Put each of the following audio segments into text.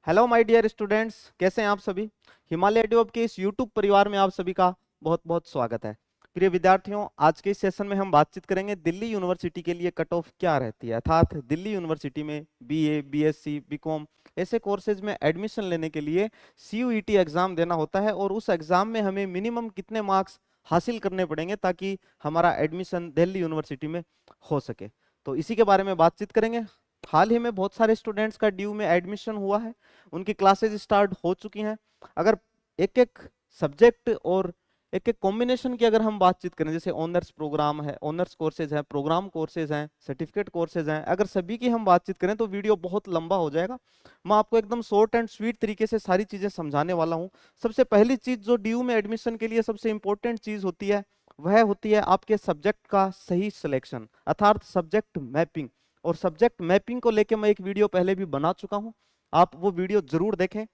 Hello my dear students, कैसे हैं आप सभी। हिमालय ट्यूब के इस यूट्यूब परिवार में आप सभी का बहुत बहुत स्वागत है। प्रिय विद्यार्थियों, आज के इस सेशन में हम बातचीत करेंगे दिल्ली यूनिवर्सिटी के लिए कट ऑफ क्या रहती है, अर्थात दिल्ली यूनिवर्सिटी में बीए, बीएससी, बीकॉम ऐसे कोर्सेज में एडमिशन लेने के लिए सीयूईटी एग्जाम देना होता है और उस एग्जाम में हमें मिनिमम कितने मार्क्स हासिल करने पड़ेंगे ताकि हमारा एडमिशन दिल्ली यूनिवर्सिटी में हो सके। तो इसी के बारे में बातचीत करेंगे। हाल ही में बहुत सारे स्टूडेंट्स का ड्यू में एडमिशन हुआ है, उनकी क्लासेज स्टार्ट हो चुकी हैं। अगर एक एक सब्जेक्ट और एक एक कॉम्बिनेशन की अगर हम बातचीत करें, जैसे ऑनर्स प्रोग्राम है, ऑनर्स कोर्सेज हैं, प्रोग्राम कोर्सेज हैं, सर्टिफिकेट कोर्सेज हैं, अगर सभी की हम बातचीत करें तो वीडियो बहुत लंबा हो जाएगा। मैं आपको एकदम शॉर्ट एंड स्वीट तरीके से सारी चीजें समझाने वाला हूं। सबसे पहली चीज जो ड्यू में एडमिशन के लिए सबसे इंपॉर्टेंट चीज होती है, वह होती है आपके सब्जेक्ट का सही सिलेक्शन, अर्थात सब्जेक्ट मैपिंग। और सब्जेक्ट मैपिंग को लेकर मैं एक वीडियो पहले भी बना चुका हूं, आप वो वीडियो जरूर देखें।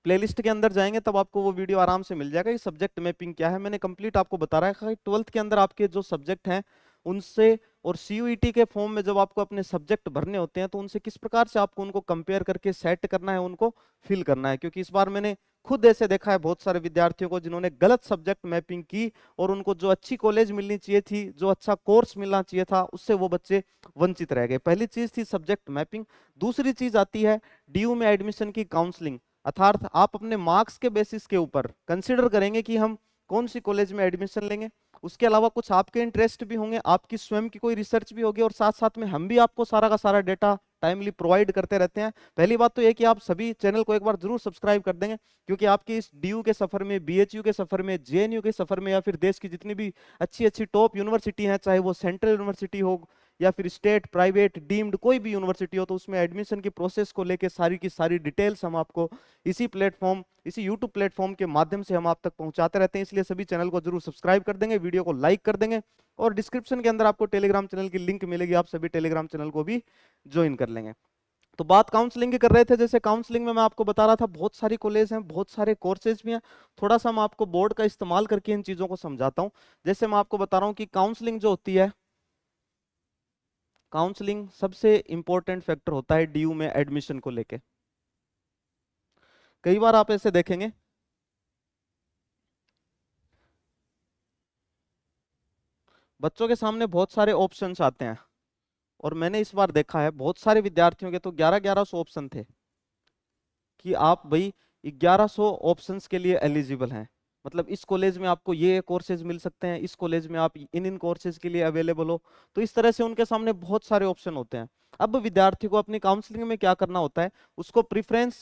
प्लेलिस्ट के अंदर जाएंगे तब आपको वो वीडियो आराम से मिल जाएगा कि सब्जेक्ट मैपिंग क्या है। मैंने कंप्लीट आपको बता रहा है कि 12th के अंदर आपके जो सब्जेक्ट हैं उनसे, और सीयूईटी के फॉर्म में जब आपको अपने सब्जेक्ट भरने होते हैं तो उनसे किस प्रकार से आपको उनको कंपेयर करके सेट करना है, उनको फिल करना है। क्योंकि इस बार मैंने खुद ऐसे देखा है बहुत सारे विद्यार्थियों को जिन्होंने गलत सब्जेक्ट मैपिंग की और उनको जो अच्छी कॉलेज मिलनी चाहिए थी, जो अच्छा कोर्स मिलना चाहिए था, उससे वो बच्चे वंचित रह गए। पहली चीज थी सब्जेक्ट मैपिंग। दूसरी चीज आती है डीयू में एडमिशन की काउंसलिंग, अर्थात आप अपने मार्क्स के बेसिस के ऊपर कंसिडर करेंगे कि हम कौन सी कॉलेज में एडमिशन लेंगे। उसके अलावा कुछ आपके इंटरेस्ट भी होंगे, आपकी स्वयं की कोई रिसर्च भी होगी, और साथ साथ में हम भी आपको सारा का सारा डेटा टाइमली प्रोवाइड करते रहते हैं। पहली बात तो ये कि आप सभी चैनल को एक बार जरूर सब्सक्राइब कर देंगे, क्योंकि आपकी इस डीयू के सफर में, बीएचयू के सफर में, जेएनयू के सफर में, या फिर देश की जितनी भी अच्छी अच्छी टॉप यूनिवर्सिटी हैं, चाहे वो सेंट्रल यूनिवर्सिटी हो या फिर स्टेट, प्राइवेट, डीम्ड कोई भी यूनिवर्सिटी हो, तो उसमें एडमिशन की प्रोसेस को लेके सारी की सारी डिटेल्स हम आपको इसी प्लेटफॉर्म, इसी यूट्यूब प्लेटफॉर्म के माध्यम से हम आप तक पहुंचाते रहते हैं। इसलिए सभी चैनल को जरूर सब्सक्राइब कर देंगे, वीडियो को लाइक कर देंगे, और डिस्क्रिप्शन के अंदर आपको टेलीग्राम चैनल की लिंक मिलेगी, आप सभी टेलीग्राम चैनल को भी ज्वाइन कर लेंगे। तो बात काउंसलिंग की कर रहे थे। जैसे काउंसलिंग में मैं आपको बता रहा था बहुत सारी कॉलेज हैं, बहुत सारे कोर्सेज भी हैं। थोड़ा सा मैं आपको बोर्ड का इस्तेमाल करके इन चीजों को समझाता हूं। जैसे मैं आपको बता रहा हूं कि काउंसलिंग जो होती है, काउंसलिंग सबसे इंपॉर्टेंट फैक्टर होता है डीयू में एडमिशन को लेके। कई बार आप ऐसे देखेंगे, बच्चों के सामने बहुत सारे ऑप्शंस आते हैं, और मैंने इस बार देखा है बहुत सारे विद्यार्थियों के तो 1100 ऑप्शन थे कि आप भाई 1100 ऑप्शंस के लिए एलिजिबल हैं। मतलब इस कॉलेज में आपको ये कोर्सेज मिल सकते हैं, इस कॉलेज में आप इन इन कोर्सेज के लिए अवेलेबल हो। तो इस तरह से उनके सामने बहुत सारे ऑप्शन होते हैं। अब विद्यार्थी को अपनी काउंसलिंग में क्या करना होता है, उसको प्रिफरेंस,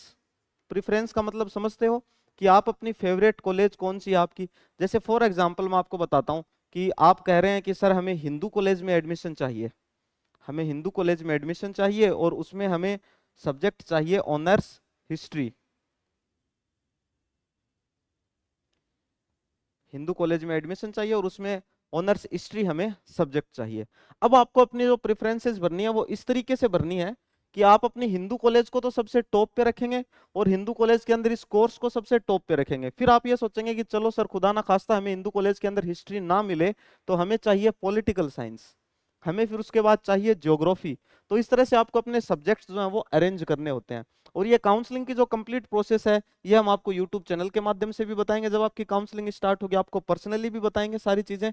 प्रिफरेंस का मतलब समझते हो कि आप अपनी फेवरेट कॉलेज कौन सी है आपकी। जैसे फॉर एग्जांपल मैं आपको बताता हूं कि आप कह रहे हैं कि सर हमें हिंदू कॉलेज में एडमिशन चाहिए, हमें हिंदू कॉलेज में एडमिशन चाहिए, और उसमें हमें सब्जेक्ट चाहिए ऑनर्स हिस्ट्री। हिंदू कॉलेज में एडमिशन चाहिए और उसमें ऑनर्स हिस्ट्री हमें सब्जेक्ट चाहिए। अब आपको अपनी जो प्रेफरेंसेस भरनी है वो इस तरीके से भरनी है कि आप अपनी हिंदू कॉलेज को तो सबसे टॉप पे रखेंगे, और हिंदू कॉलेज के अंदर इस कोर्स को सबसे टॉप पे रखेंगे। फिर आप ये सोचेंगे कि चलो सर, खुदा ना खास्ता हमें हिंदू कॉलेज के अंदर हिस्ट्री ना मिले तो हमें चाहिए पॉलिटिकल साइंस, हमें फिर उसके बाद चाहिए ज्योग्राफी। तो इस तरह से आपको अपने सब्जेक्ट्स जो हैं वो अरेंज करने होते हैं। और ये काउंसलिंग की जो कंप्लीट प्रोसेस है, ये हम आपको यूट्यूब चैनल के माध्यम से भी बताएंगे। जब आपकी काउंसलिंग स्टार्ट होगी आपको पर्सनली भी बताएंगे सारी चीजें।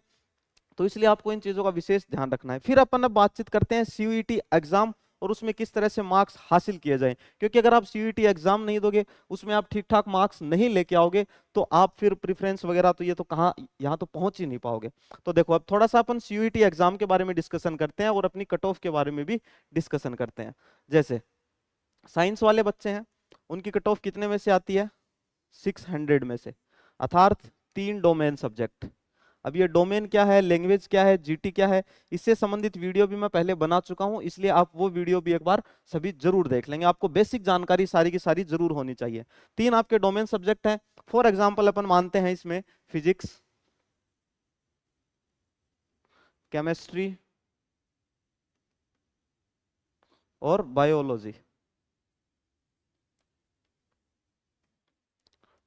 तो इसलिए आपको इन चीजों का विशेष ध्यान रखना है। फिर अपन अब बातचीत करते हैं सीयूईटी एग्जाम और उसमें किस तरह से मार्क्स हासिल किए जाएं। क्योंकि अगर आप सीयूईटी एग्जाम नहीं दोगे, उसमें आप ठीक ठाक मार्क्स नहीं लेके आओगे, तो आप फिर प्रेफरेंस वगैरह तो ये तो कहाँ, यहाँ तो पहुंच ही नहीं पाओगे। तो देखो, अब थोड़ा सा अपन सीयूईटी एग्जाम के बारे में डिस्कशन करते हैं और अपनी कट ऑफ के बारे में भी डिस्कशन करते हैं। जैसे साइंस वाले बच्चे हैं, उनकी कट ऑफ कितने में से आती है, 600 में से, अर्थात 3 डोमेन सब्जेक्ट। अब ये डोमेन क्या है, लैंग्वेज क्या है, जीटी क्या है, इससे संबंधित वीडियो भी मैं पहले बना चुका हूं, इसलिए आप वो वीडियो भी एक बार सभी जरूर देख लेंगे। आपको बेसिक जानकारी सारी की सारी जरूर होनी चाहिए। 3 आपके डोमेन सब्जेक्ट हैं। फॉर एग्जाम्पल अपन मानते हैं इसमें फिजिक्स, केमिस्ट्री और बायोलॉजी।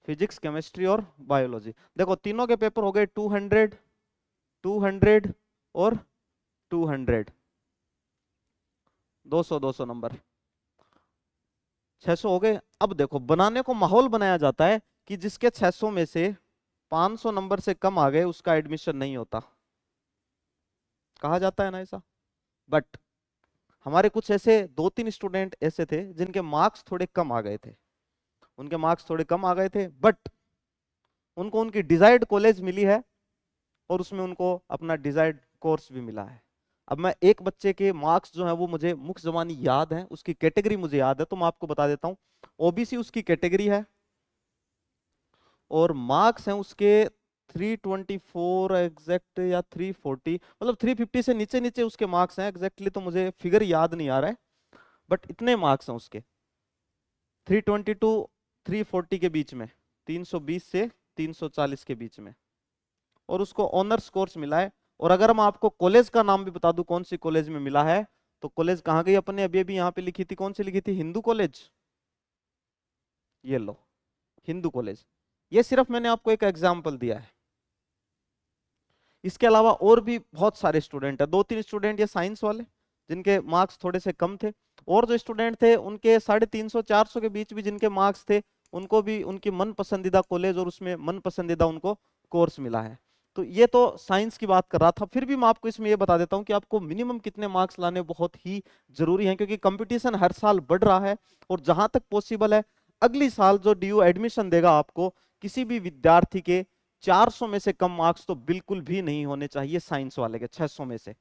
फिजिक्स, केमिस्ट्री और बायोलॉजी। देखो तीनों के पेपर हो गए 200, 200 और 200, 200 200 नंबर। 600 हो गए। अब देखो बनाने को माहौल बनाया जाता है कि जिसके 600 में से 500 नंबर से कम आ गए उसका एडमिशन नहीं होता, कहा जाता है ना ऐसा। बट हमारे कुछ ऐसे 2-3 स्टूडेंट ऐसे थे जिनके मार्क्स थोड़े कम आ गए थे, उनके मार्क्स थोड़े कम आ गए थे, बट उनको उनकी डिजायर्ड कॉलेज मिली है और उसमें उनको अपना डिजायर्ड कोर्स भी मिला है। अब मैं एक बच्चे के मार्क्स जो है वो मुझे मुख्य जबानी याद है, उसकी कैटेगरी मुझे याद है, तो मैं आपको बता देता हूँ। ओबीसी उसकी कैटेगरी है और मार्क्स हैं उसके 324 एग्जैक्ट या 340, मतलब 350 से नीचे नीचे उसके मार्क्स हैं। एग्जैक्टली तो मुझे फिगर याद नहीं आ रहा है, बट इतने मार्क्स हैं उसके, 322 340 के बीच में, 320 से 340 के बीच में, और उसको ऑनर्स कोर्स मिला है। और अगर मैं आपको कॉलेज का नाम भी बता दूं कौन सी कॉलेज में मिला है, तो कॉलेज कहाँ गई अपने, अभी अभी यहाँ पे लिखी थी, कौन सी लिखी थी, हिंदू कॉलेज, ये लो हिंदू कॉलेज। ये सिर्फ मैंने आपको एक एग्जाम्पल दिया है, इसके अलावा और भी बहुत सारे स्टूडेंट है, 2-3 स्टूडेंट ये साइंस वाले जिनके मार्क्स थोड़े से कम थे, और जो स्टूडेंट थे उनके 350-400 के बीच भी जिनके मार्क्स थे, उनको भी उनकी मन पसंदीदा कॉलेज और उसमें मन पसंदीदा उनको कोर्स मिला है। तो ये तो साइंस की बात कर रहा था। फिर भी मैं आपको इसमें ये बता देता हूँ कि आपको मिनिमम कितने मार्क्स लाने बहुत ही जरूरी है, क्योंकि कंपटीशन हर साल बढ़ रहा है। और जहां तक पॉसिबल है अगली साल जो डीयू एडमिशन देगा आपको, किसी भी विद्यार्थी के 400 में से कम मार्क्स तो बिल्कुल भी नहीं होने चाहिए साइंस वाले के। 600 में से,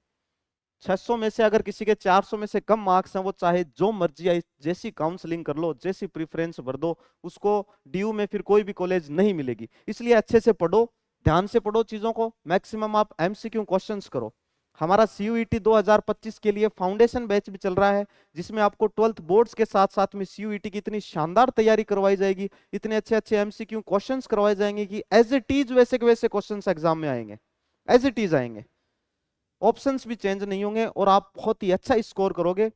600 में से अगर किसी के 400 में से कम मार्क्स हैं, वो चाहे जो मर्जी आई जैसी काउंसलिंग कर लो, जैसी प्रेफरेंस भर दो, उसको डीयू में फिर कोई भी कॉलेज नहीं मिलेगी। इसलिए अच्छे से पढ़ो, ध्यान से पढ़ो चीजों को, मैक्सिमम आप एमसीक्यू क्वेश्चंस करो। हमारा सीयूईटी 2025 के लिए फाउंडेशन बैच भी चल रहा है, जिसमें आपको 12th बोर्ड्स के साथ साथ में सीयूईटी की इतनी शानदार तैयारी करवाई जाएगी, इतने अच्छे अच्छे एमसीक्यू क्वेश्चंस करवाए जाएंगे कि एज इट इज वैसे के वैसे क्वेश्चंस एग्जाम में आएंगे, एज इट इज आएंगे, ऑप्शंस भी चेंज नहीं होंगे, और आप बहुत ही अच्छा स्कोर करोगे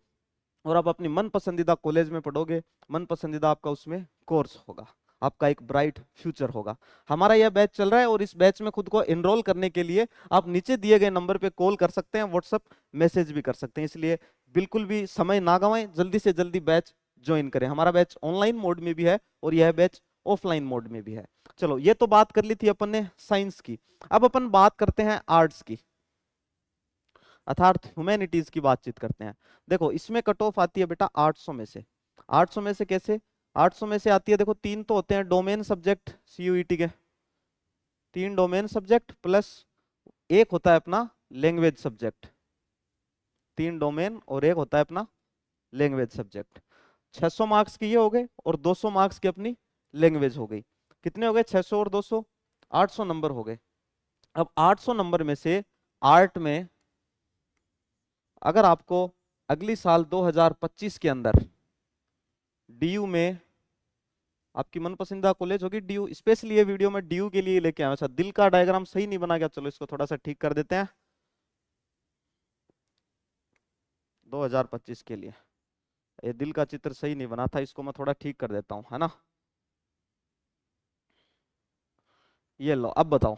और आप अपनी मन पसंदीदा कॉलेज में पढ़ोगे, मन पसंदीदा आपका उसमें कोर्स होगा, आपका एक ब्राइट फ्यूचर होगा। हमारा यह बैच चल रहा है और इस बैच में खुद को एनरोल करने के लिए आप नीचे दिए गए नंबर पे कॉल कर सकते हैं, व्हाट्सएप मैसेज भी कर सकते हैं। इसलिए बिल्कुल भी समय ना गवाएं, जल्दी से जल्दी बैच ज्वाइन करें। हमारा बैच ऑनलाइन मोड में भी है और यह बैच ऑफलाइन मोड में भी है। चलो ये तो बात कर ली थी अपन ने साइंस की, अब अपन बात करते हैं आर्ट्स की, अर्थात ह्यूमैनिटीज की बातचीत करते हैं। देखो इसमें कट ऑफ आती है बेटा 800 में से। 800 में से कैसे, 800 में से आती है, देखो 3 तो होते हैं डोमेन सब्जेक्ट सीयूईटी के, 3 डोमेन सब्जेक्ट प्लस एक होता है अपना लैंग्वेज सब्जेक्ट, 3 डोमेन और एक होता है अपना लैंग्वेज सब्जेक्ट। 600 मार्क्स की ये हो गए और 200 मार्क्स की अपनी लैंग्वेज हो गई। कितने हो गए, 600 और 200, 800 नंबर हो गए। अब 800 नंबर में से आर्ट में अगर आपको अगली साल 2025 के अंदर डीयू में आपकी मनपसंदीदा कॉलेज होगी, डीयू स्पेशली ये वीडियो में डीयू के लिए लेके आया। अच्छा दिल का डायग्राम सही नहीं बना गया, चलो इसको थोड़ा सा ठीक कर देते हैं 2025 के लिए। ये दिल का चित्र सही नहीं बना था, इसको मैं थोड़ा ठीक कर देता हूं, है ना। ये लो अब बताओ,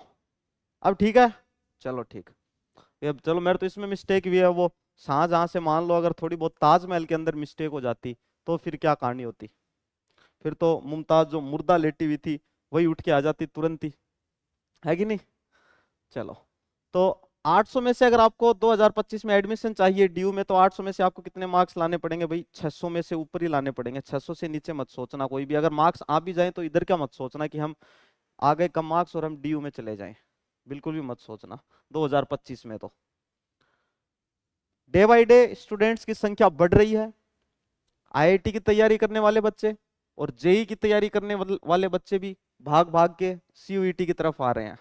अब ठीक है, चलो ठीक। ये चलो मेरे तो इसमें मिस्टेक भी है, वो शाहजहां से मान लो अगर थोड़ी बहुत ताजमहल के अंदर मिस्टेक हो जाती तो फिर क्या कहानी होती, फिर तो मुमताज जो मुर्दा लेटी हुई थी वही उठ के आ जाती तुरंत ही, है कि नहीं। चलो तो 800 में से अगर आपको 2025 में एडमिशन चाहिए डीयू में, तो 800 में से आपको कितने मार्क्स लाने पड़ेंगे भाई, 600 में से ऊपर ही लाने पड़ेंगे। 600 से नीचे मत सोचना कोई भी, अगर मार्क्स आ भी जाए तो इधर क्या मत सोचना कि हम आ गए कम मार्क्स और हम डीयू में चले जाएं, बिल्कुल भी मत सोचना 2025 में। तो डे बाय डे स्टूडेंट्स की संख्या बढ़ रही है, आईआईटी की तैयारी करने वाले बच्चे और जेई की तैयारी करने वाले बच्चे भी भाग भाग के सीयूईटी की तरफ आ रहे हैं,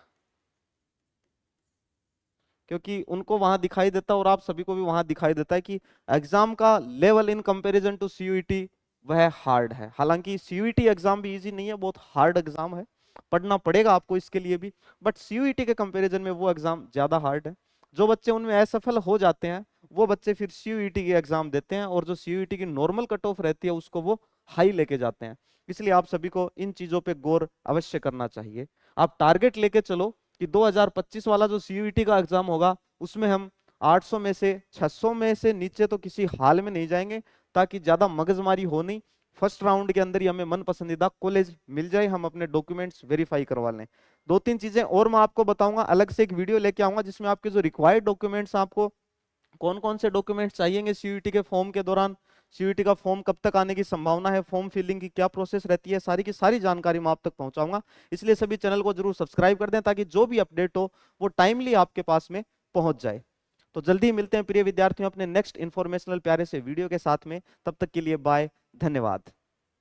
क्योंकि उनको वहां दिखाई देता है और आप सभी को भी वहां दिखाई देता है कि एग्जाम का level in comparison to CUET वह हार्ड है। हालांकि सीयूईटी एग्जाम भी इजी नहीं है, बहुत हार्ड एग्जाम है, पढ़ना पड़ेगा आपको इसके लिए भी, बट सीयूईटी के कंपैरिजन में वो एग्जाम ज्यादा हार्ड है। जो बच्चे उनमें असफल हो जाते हैं वो बच्चे फिर सीयूईटी के एग्जाम देते हैं, और जो सीयूईटी की नॉर्मल कट ऑफ रहती है उसको वो हाई लेके जाते हैं। इसलिए आप सभी को इन चीजों पे गौर अवश्य करना चाहिए। आप टारगेट लेके चलो कि 2025 वाला जो सीयूईटी का एग्जाम होगा उसमें हम 800 में से 600 में से नीचे तो किसी हाल में नहीं जाएंगे, ताकि ज्यादा मगजमारी हो नहीं, फर्स्ट राउंड के अंदर ही हमें मन पसंदीदा कॉलेज मिल जाए, हम अपने डॉक्यूमेंट्स वेरीफाई करवा लें। दो तीन चीजें और मैं आपको बताऊंगा, अलग से एक वीडियो लेके आऊंगा जिसमें आपके जो रिक्वायर्ड डॉक्यूमेंट्स, आपको कौन कौन से डॉक्यूमेंट्स चाहिएंगे सीयूईटी के फॉर्म के दौरान, सीयूईटी का फॉर्म कब तक आने की संभावना है, फॉर्म फिलिंग की क्या प्रोसेस रहती है, सारी की सारी जानकारी मैं आप तक पहुंचाऊंगा। इसलिए सभी चैनल को जरूर सब्सक्राइब कर दें ताकि जो भी अपडेट हो वो टाइमली आपके पास में पहुंच जाए। तो जल्दी ही मिलते हैं प्रिय विद्यार्थियों अपने नेक्स्ट इंफॉर्मेशनल प्यारे से वीडियो के साथ में, तब तक के लिए बाय, धन्यवाद।